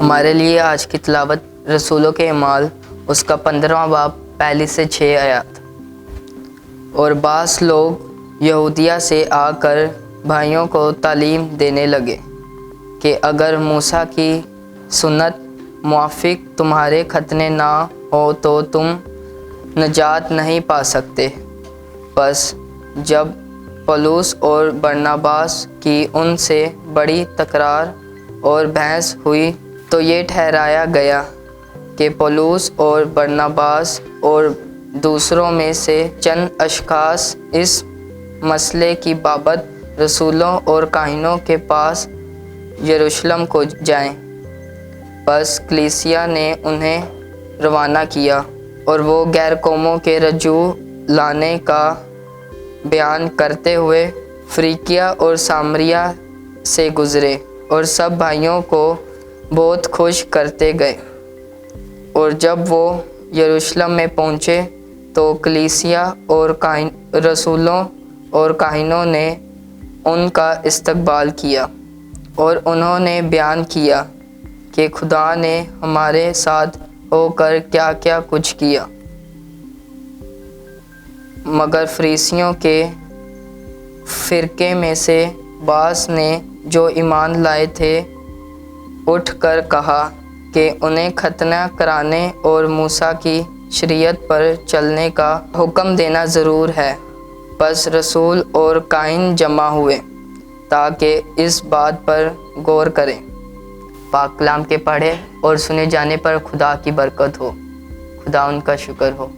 हमारे लिए आज की तिलावत रसूलों के अमाल उसका 15वां बाब पहली से 6 आयत। और बास लोग यहूदिया से आकर भाइयों को तालीम देने लगे कि अगर मूसा की सुन्नत मुआफिक तुम्हारे खतने ना हो तो तुम नजात नहीं पा सकते। बस जब पौलुस और बरनबास की उनसे बड़ी तकरार और बहस हुई तो ये ठहराया गया कि पौलुस और बरनबास और दूसरों में से चंद अशखास इस मसले की बाबत रसूलों और काहिनों के पास यरूशलेम को जाएं। बस कलीसिया ने उन्हें रवाना किया और वो गैर कौमों के रजू लाने का बयान करते हुए फ्रीकिया और सामरिया से गुजरे और सब भाइयों को बहुत खुश करते गए। और जब वो यरूशलेम में पहुँचे तो कलीसिया और रसूलों और काहिनों ने उनका इस्तकबाल किया और उन्होंने बयान किया कि खुदा ने हमारे साथ होकर क्या क्या कुछ किया। मगर फरीसियों के फ़िरके में से बास ने जो ईमान लाए थे उठकर कहा कि उन्हें खतना कराने और मूसा की शरीयत पर चलने का हुक्म देना ज़रूर है। बस रसूल और काहिन जमा हुए ताकि इस बात पर गौर करें। पाक कलाम के पढ़े और सुने जाने पर खुदा की बरकत हो। खुदा उनका शुक्र हो।